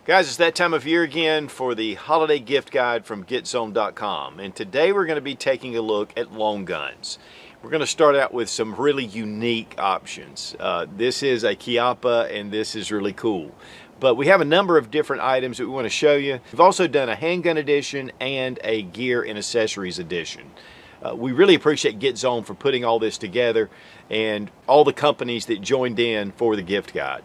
Guys, it's that time of year again for the holiday gift guide from GetZone.com, and today we're going to be taking a look at long guns. We're going to start out with some really unique options. This is a Chiappa, and this is really cool. But we have a number of different items that we want to show you. We've also done a handgun edition and a gear and accessories edition. We really appreciate GetZone for putting all this together and all the companies that joined in for the gift guide.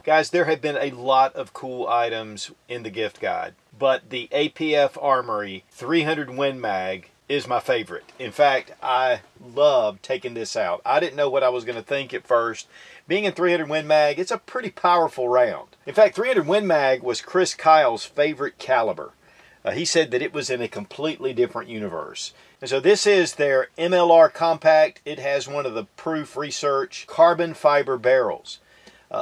Guys, there have been a lot of cool items in the gift guide, but the APF Armory 300 Win Mag is my favorite. In fact, I love taking this out. I didn't know what I was going to think at first. Being in 300 Win Mag, it's a pretty powerful round. In fact, 300 Win Mag was Chris Kyle's favorite caliber. He said that it was in a completely different universe. And so this is their MLR Compact. It has one of the Proof Research carbon fiber barrels.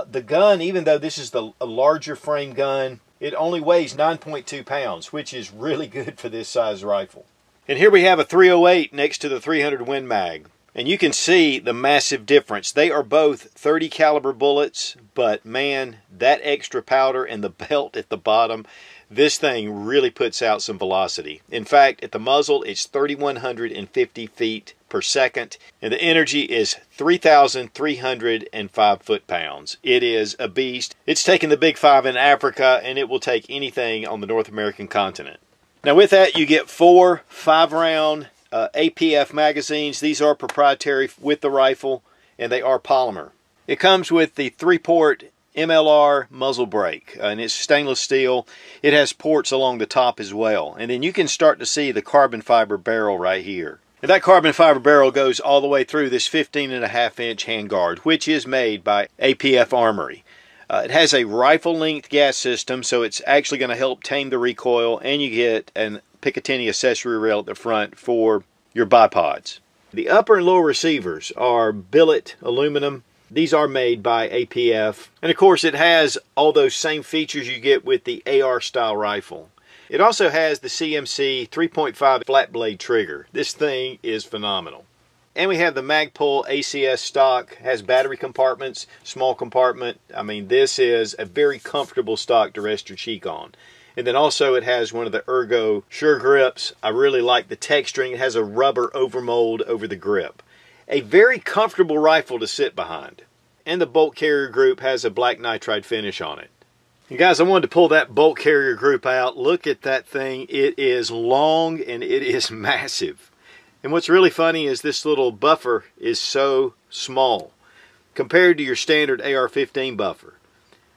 The gun, even though this is a larger frame gun, it only weighs 9.2 pounds, which is really good for this size rifle. And here we have a 308 next to the 300 Win Mag. And you can see the massive difference. They are both 30 caliber bullets, but man, that extra powder and the belt at the bottom, this thing really puts out some velocity. In fact, at the muzzle, it's 3,150 feet per second, and the energy is 3,305 foot-pounds. It is a beast. It's taken the Big Five in Africa, and it will take anything on the North American continent. Now with that, you get 4 5-round APF magazines. These are proprietary with the rifle, and they are polymer. It comes with the 3-port MLR muzzle brake, and it's stainless steel. It has ports along the top as well. And then you can start to see the carbon fiber barrel right here. And that carbon fiber barrel goes all the way through this 15.5-inch handguard, which is made by APF Armory. It has a rifle length gas system, so it's actually going to help tame the recoil, and you get an Picatinny accessory rail at the front for your bipods. The upper and lower receivers are billet aluminum. These are made by APF. And of course it has all those same features you get with the AR style rifle. It also has the CMC 3.5 flat blade trigger. This thing is phenomenal. And we have the Magpul ACS stock. Has battery compartments, small compartment. I mean, this is a very comfortable stock to rest your cheek on. And then also it has one of the Ergo Sure Grips. I really like the texturing. It has a rubber overmold over the grip. A very comfortable rifle to sit behind. And the bolt carrier group has a black nitride finish on it. And guys, I wanted to pull that bolt carrier group out. Look at that thing. It is long and it is massive. And what's really funny is this little buffer is so small compared to your standard AR-15 buffer.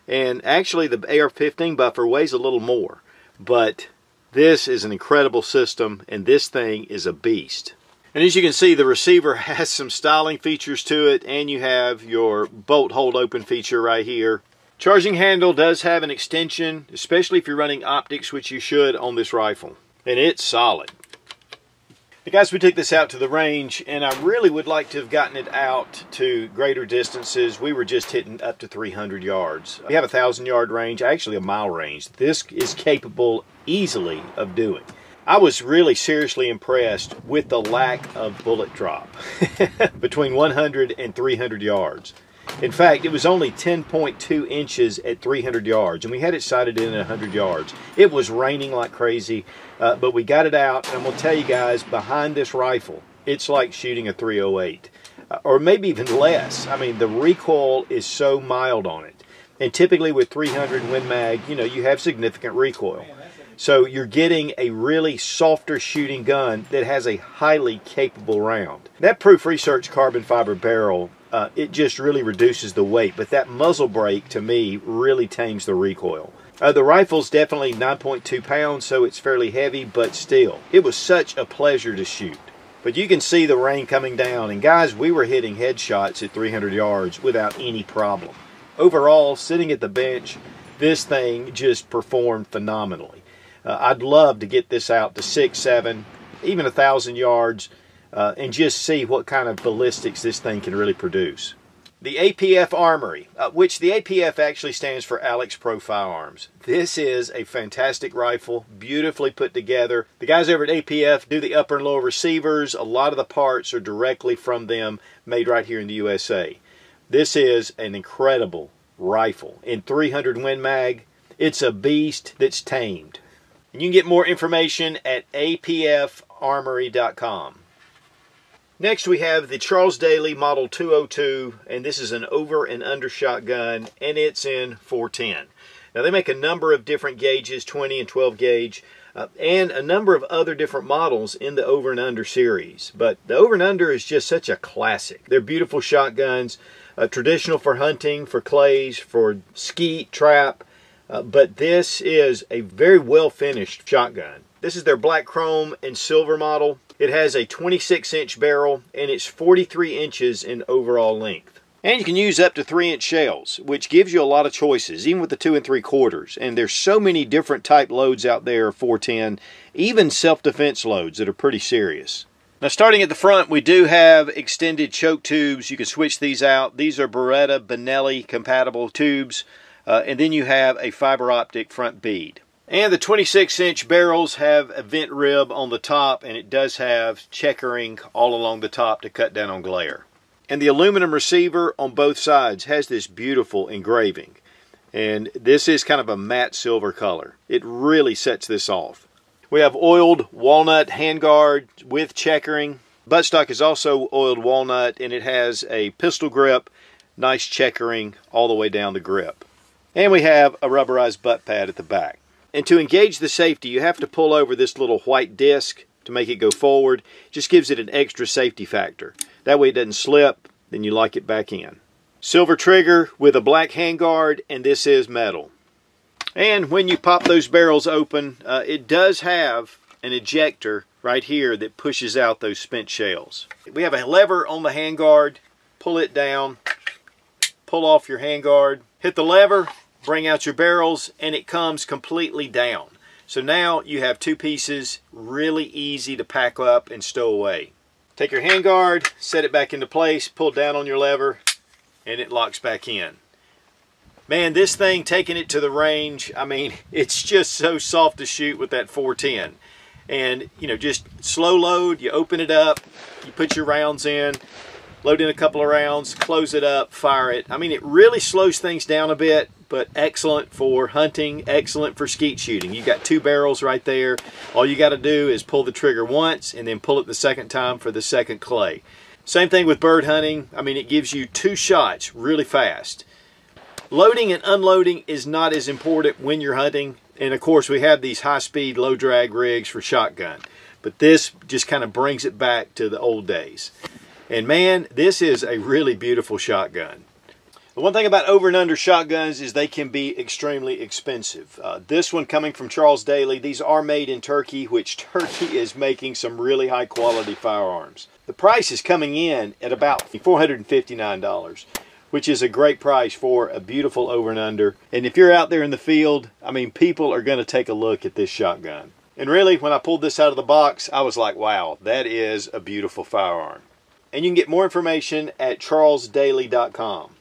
And actually the AR-15 buffer weighs a little more. But this is an incredible system, and this thing is a beast. And as you can see, the receiver has some styling features to it, and you have your bolt hold open feature right here. Charging handle does have an extension, especially if you're running optics, which you should on this rifle. And it's solid. Now guys, we took this out to the range, and I really would like to have gotten it out to greater distances. We were just hitting up to 300 yards. We have a 1,000-yard range, actually a mile range. This is capable easily of doing. I was really seriously impressed with the lack of bullet drop between 100 and 300 yards. In fact, it was only 10.2 inches at 300 yards, and we had it sighted in at 100 yards. It was raining like crazy, but we got it out, and I'm going to tell you guys, behind this rifle, it's like shooting a 308, or maybe even less. I mean, the recoil is so mild on it. And typically with 300 Win Mag, you know, you have significant recoil. So you're getting a really softer shooting gun that has a highly capable round. That Proof Research carbon fiber barrel, it just really reduces the weight, but that muzzle brake to me really tames the recoil. The rifle's definitely 9.2 pounds, so it's fairly heavy, but still, it was such a pleasure to shoot. But you can see the rain coming down, and guys, we were hitting headshots at 300 yards without any problem. Overall, sitting at the bench, this thing just performed phenomenally. I'd love to get this out to 6, 7, even 1,000 yards, and just see what kind of ballistics this thing can really produce. The APF Armory, which the APF actually stands for Alex Pro Firearms. This is a fantastic rifle, beautifully put together. The guys over at APF do the upper and lower receivers. A lot of the parts are directly from them, made right here in the USA. This is an incredible rifle in 300 Win Mag. It's a beast that's tamed. And you can get more information at apfarmory.com. Next we have the Charles Daly Model 202, and this is an over and under shotgun, and it's in 410. Now they make a number of different gauges, 20 and 12 gauge, and a number of other different models in the over and under series. But the over and under is just such a classic. They're beautiful shotguns, traditional for hunting, for clays, for skeet, trap, but this is a very well finished shotgun. This is their black chrome and silver model. It has a 26-inch barrel, and it's 43 inches in overall length. And you can use up to 3-inch shells, which gives you a lot of choices, even with the 2 3/4. And there's so many different type loads out there, 410, even self-defense loads that are pretty serious. Now starting at the front, we do have extended choke tubes. You can switch these out. These are Beretta Benelli compatible tubes. And then you have a fiber optic front bead. And the 26-inch barrels have a vent rib on the top, and it does have checkering all along the top to cut down on glare. And the aluminum receiver on both sides has this beautiful engraving. And this is kind of a matte silver color. It really sets this off. We have oiled walnut handguard with checkering. Buttstock is also oiled walnut, and it has a pistol grip, nice checkering all the way down the grip. And we have a rubberized butt pad at the back. And to engage the safety, you have to pull over this little white disc to make it go forward. Just gives it an extra safety factor. That way it doesn't slip, then you lock it back in. Silver trigger with a black handguard, and this is metal. And when you pop those barrels open, it does have an ejector right here that pushes out those spent shells. We have a lever on the handguard. Pull it down, pull off your handguard, hit the lever, bring out your barrels, and it comes completely down. So now you have two pieces, really easy to pack up and stow away. Take your handguard, set it back into place, pull down on your lever, and it locks back in. Man, this thing, taking it to the range, I mean, it's just so soft to shoot with that 410. And, you know, just slow load, you open it up, you put your rounds in, load in a couple of rounds, close it up, fire it. I mean, it really slows things down a bit, but excellent for hunting, excellent for skeet shooting. You got two barrels right there. All you got to do is pull the trigger once and then pull it the second time for the second clay. Same thing with bird hunting. I mean, it gives you two shots really fast. Loading and unloading is not as important when you're hunting. And of course, we have these high-speed, low-drag rigs for shotgun. But this just kind of brings it back to the old days. And man, this is a really beautiful shotgun. The one thing about over and under shotguns is they can be extremely expensive. This one coming from Charles Daly, these are made in Turkey, which Turkey is making some really high quality firearms. The price is coming in at about $459, which is a great price for a beautiful over and under. And if you're out there in the field, I mean, people are going to take a look at this shotgun. And really, when I pulled this out of the box, I was like, wow, that is a beautiful firearm. And you can get more information at charlesdaly.com.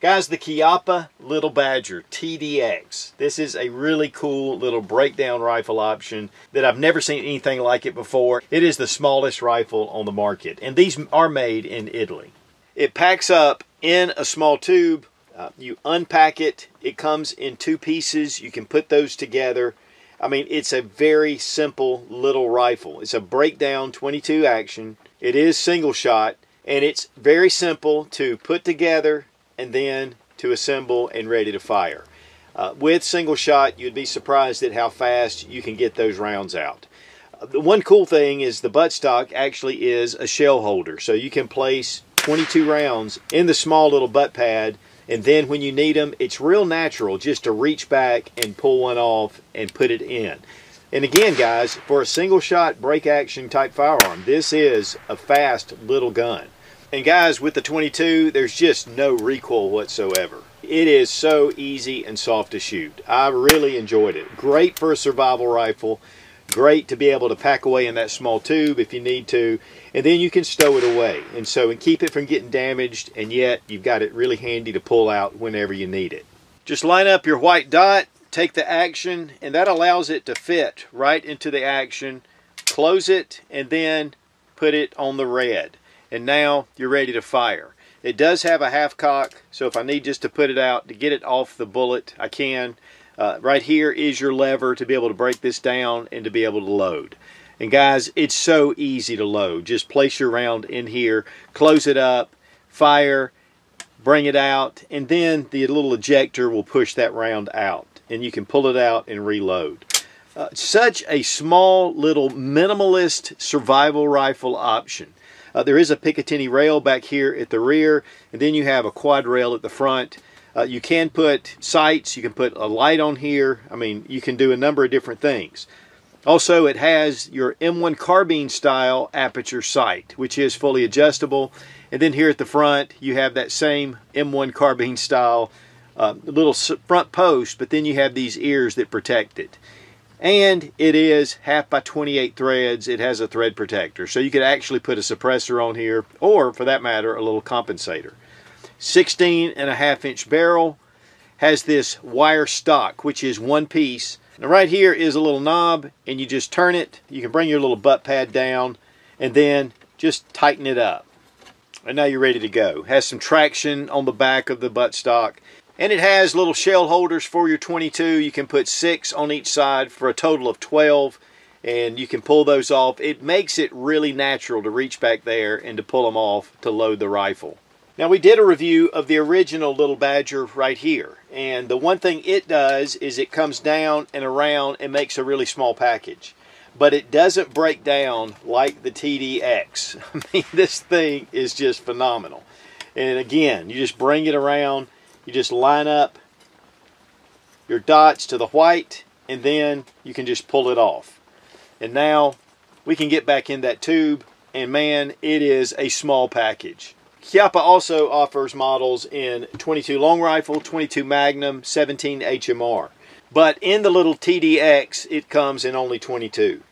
Guys, the Chiappa Little Badger TDX. This is a really cool little breakdown rifle option that I've never seen anything like it before. It is the smallest rifle on the market, and these are made in Italy. It packs up in a small tube. You unpack it. It comes in two pieces. You can put those together. I mean, it's a very simple little rifle. It's a breakdown 22 action. It is single shot, and it's very simple to put together and then to assemble and ready to fire. With single shot, you'd be surprised at how fast you can get those rounds out. The one cool thing is the buttstock actually is a shell holder, so you can place 22 rounds in the small little butt pad, and then when you need them, it's real natural just to reach back and pull one off and put it in. And again, guys, for a single shot break action type firearm, this is a fast little gun. And guys, with the 22, there's just no recoil whatsoever. It is so easy and soft to shoot. I really enjoyed it. Great for a survival rifle. Great to be able to pack away in that small tube if you need to. And then you can stow it away. And keep it from getting damaged, and yet you've got it really handy to pull out whenever you need it. Just line up your white dot, take the action, and that allows it to fit right into the action. Close it, and then put it on the red. And now you're ready to fire. It does have a half cock, so if I need just to put it out to get it off the bullet, I can. Right here is your lever to be able to break this down and to be able to load. And guys, it's so easy to load. Just place your round in here, close it up, fire, bring it out, and then the little ejector will push that round out. And you can pull it out and reload. Such a small little minimalist survival rifle option. There is a Picatinny rail back here at the rear, and then you have a quad rail at the front. You can put sights, you can put a light on here. I mean, you can do a number of different things. Also, it has your M1 carbine style aperture sight, which is fully adjustable. And then here at the front, you have that same M1 carbine style little front post, but then you have these ears that protect it. And it is 1/2 by 28 threads. It has a thread protector. So you could actually put a suppressor on here, or for that matter, a little compensator. 16.5 inch barrel, has this wire stock, which is one piece. Now right here is a little knob, and you just turn it. You can bring your little butt pad down and then just tighten it up. And now you're ready to go. Has some traction on the back of the buttstock. And it has little shell holders for your 22. You can put 6 on each side for a total of 12. And you can pull those off. It makes it really natural to reach back there and to pull them off to load the rifle. Now we did a review of the original Little Badger right here. And the one thing it does is it comes down and around and makes a really small package. But it doesn't break down like the TDX. I mean, this thing is just phenomenal. And again, you just bring it around, you just line up your dots to the white, and then you can just pull it off. And now we can get back in that tube, and man, it is a small package. Chiappa also offers models in 22 long rifle, 22 Magnum, 17 HMR. But in the little TDX, it comes in only 22.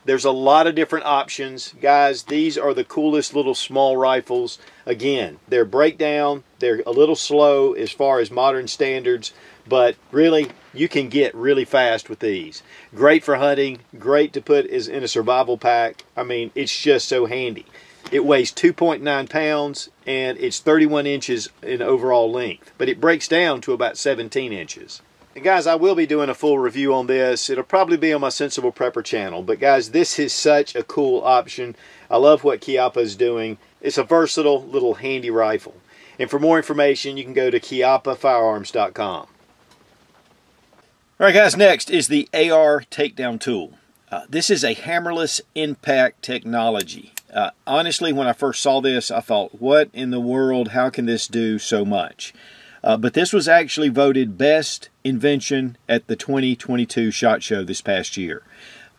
There's a lot of different options. Guys, these are the coolest little small rifles. Again, they're breakdown. They're a little slow as far as modern standards, but really, you can get really fast with these. Great for hunting, great to put in a survival pack. I mean, it's just so handy. It weighs 2.9 pounds, and it's 31 inches in overall length, but it breaks down to about 17 inches. And guys, I will be doing a full review on this. It'll probably be on my Sensible Prepper channel. But guys, this is such a cool option. I love what Chiappa is doing. It's a versatile little handy rifle. And for more information, you can go to chiappafirearms.com. All right, guys, next is the AR takedown tool. This is a hammerless impact technology. Honestly, when I first saw this, I thought, what in the world? How can this do so much? But this was actually voted best invention at the 2022 SHOT Show this past year.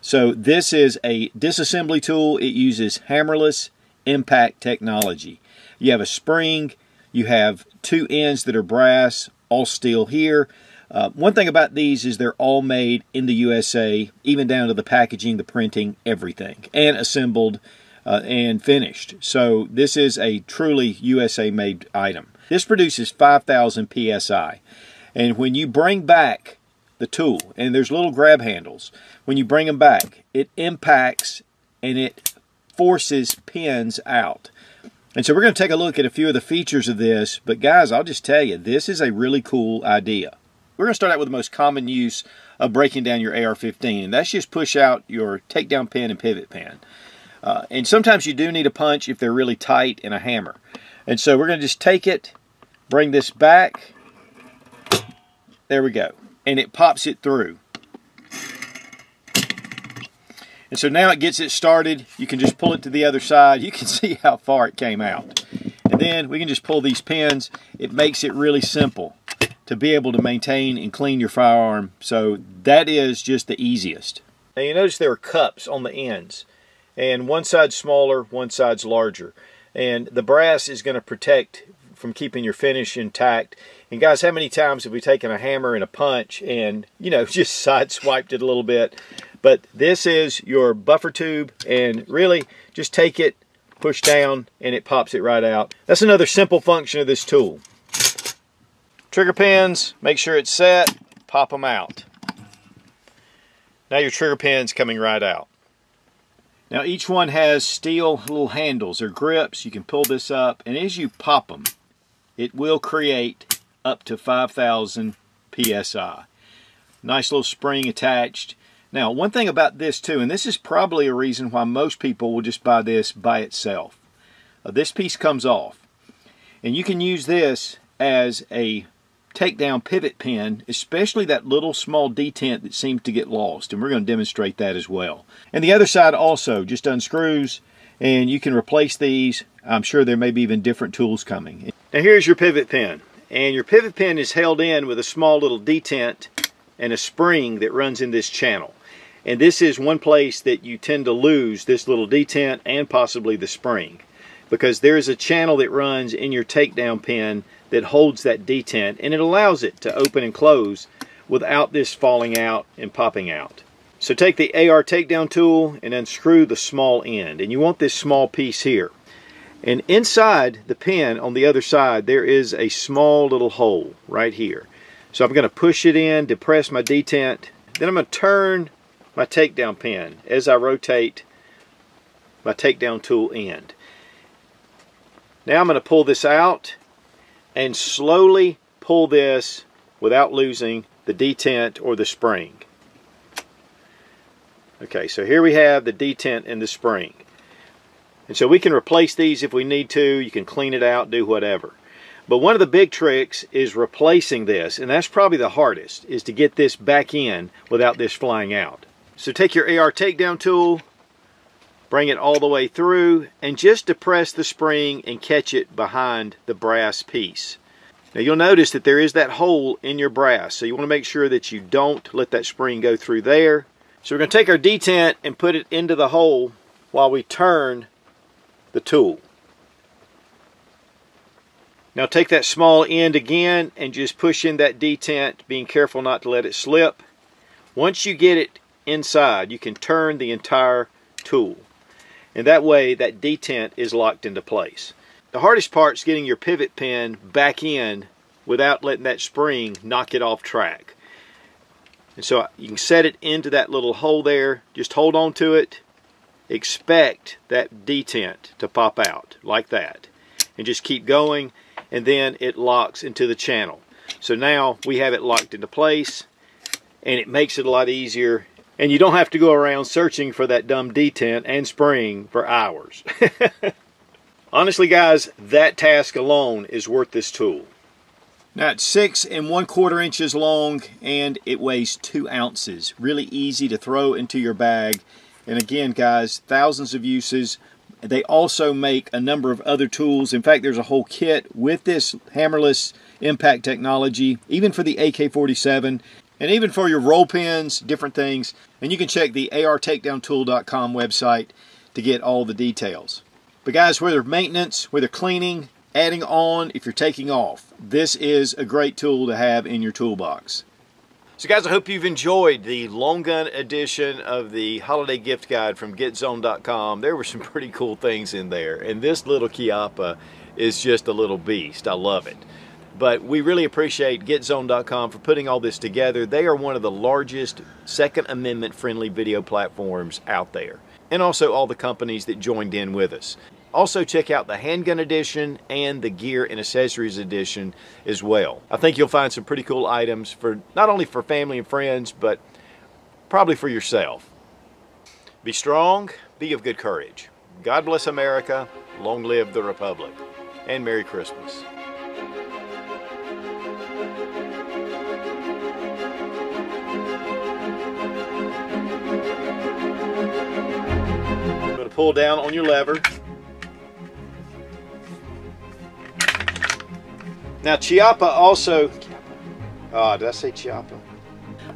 So this is a disassembly tool. It uses hammerless impact technology. You have a spring. You have 2 ends that are brass, all steel here. One thing about these is they're all made in the USA, even down to the packaging, the printing, everything, and assembled and finished. So this is a truly USA-made item. This produces 5,000 PSI. And when you bring back the tool, and there's little grab handles, when you bring them back, it impacts and it forces pins out. And so we're going to take a look at a few of the features of this. But guys, I'll just tell you, this is a really cool idea. We're going to start out with the most common use of breaking down your AR-15, and that's just push out your takedown pin and pivot pin. And sometimes you do need a punch if they're really tight, and a hammer. And so we're going to just take it, bring this back. There we go. And it pops it through. And so now it gets it started. You can just pull it to the other side. You can see how far it came out. And then we can just pull these pins. It makes it really simple to be able to maintain and clean your firearm. So that is just the easiest. Now you notice there are cups on the ends. And one side's smaller, one side's larger. And the brass is going to protect from keeping your finish intact. And guys, how many times have we taken a hammer and a punch and, you know, just sideswiped it a little bit? But this is your buffer tube, and really just take it, push down, and it pops it right out. That's another simple function of this tool. Trigger pins, make sure it's set, pop them out. Now your trigger pin's coming right out. Now each one has steel little handles or grips. You can pull this up, and as you pop them, it will create up to 5,000 PSI. Nice little spring attached. Now, one thing about this too, and this is probably a reason why most people will just buy this by itself. This piece comes off, and you can use this as a takedown pivot pin, especially that little small detent that seems to get lost, and we're going to demonstrate that as well. And the other side also just unscrews, and you can replace these. I'm sure there may be even different tools coming. Now here's your pivot pin, and your pivot pin is held in with a small little detent and a spring that runs in this channel. And this is one place that you tend to lose this little detent and possibly the spring, because there is a channel that runs in your takedown pin that holds that detent, and it allows it to open and close without this falling out and popping out. So take the AR takedown tool and unscrew the small end, and you want this small piece here. And inside the pin on the other side there is a small little hole right here. So I'm going to push it in, depress my detent, then I'm going to turn my takedown pin as I rotate my takedown tool end. Now I'm going to pull this out and slowly pull this without losing the detent or the spring. Okay, so here we have the detent and the spring. And so we can replace these if we need to. You can clean it out, do whatever. But one of the big tricks is replacing this, and that's probably the hardest, is to get this back in without this flying out. So take your AR takedown tool, bring it all the way through, and just depress the spring and catch it behind the brass piece. Now you'll notice that there is that hole in your brass, so you want to make sure that you don't let that spring go through there. So we're going to take our detent and put it into the hole while we turn the tool. Now take that small end again and just push in that detent, being careful not to let it slip. Once you get it inside, you can turn the entire tool, and that way that detent is locked into place. The hardest part is getting your pivot pin back in without letting that spring knock it off track. And so you can set it into that little hole there, just hold on to it, expect that detent to pop out like that, and just keep going, and then it locks into the channel. So now we have it locked into place, and it makes it a lot easier, and you don't have to go around searching for that dumb detent and spring for hours. Honestly guys, that task alone is worth this tool. Now it's 6 1/4 inches long, and it weighs 2 ounces. Really easy to throw into your bag. And again guys, thousands of uses. They also make a number of other tools. In fact, there's a whole kit with this hammerless impact technology, even for the AK-47, and even for your roll pins, different things. And you can check the artakedowntool.com website to get all the details. But guys, whether maintenance, whether cleaning, adding on, if you're taking off, this is a great tool to have in your toolbox. So guys, I hope you've enjoyed the long gun edition of the holiday gift guide from GetZone.com. There were some pretty cool things in there, and this little Chiappa is just a little beast. I love it. But we really appreciate GetZone.com for putting all this together. They are one of the largest Second Amendment friendly video platforms out there, and also all the companies that joined in with us. Also check out the handgun edition and the gear and accessories edition as well. I think you'll find some pretty cool items for not only for family and friends, but probably for yourself. Be strong, be of good courage. God bless America, long live the Republic, and Merry Christmas. I'm going to pull down on your lever. Now Chiappa also, did I say Chiappa?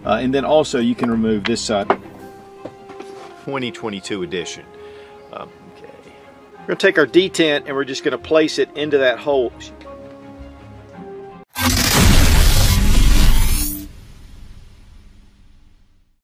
And then also you can remove this side. 2022 edition. Okay. We're going to take our detent and we're just going to place it into that hole.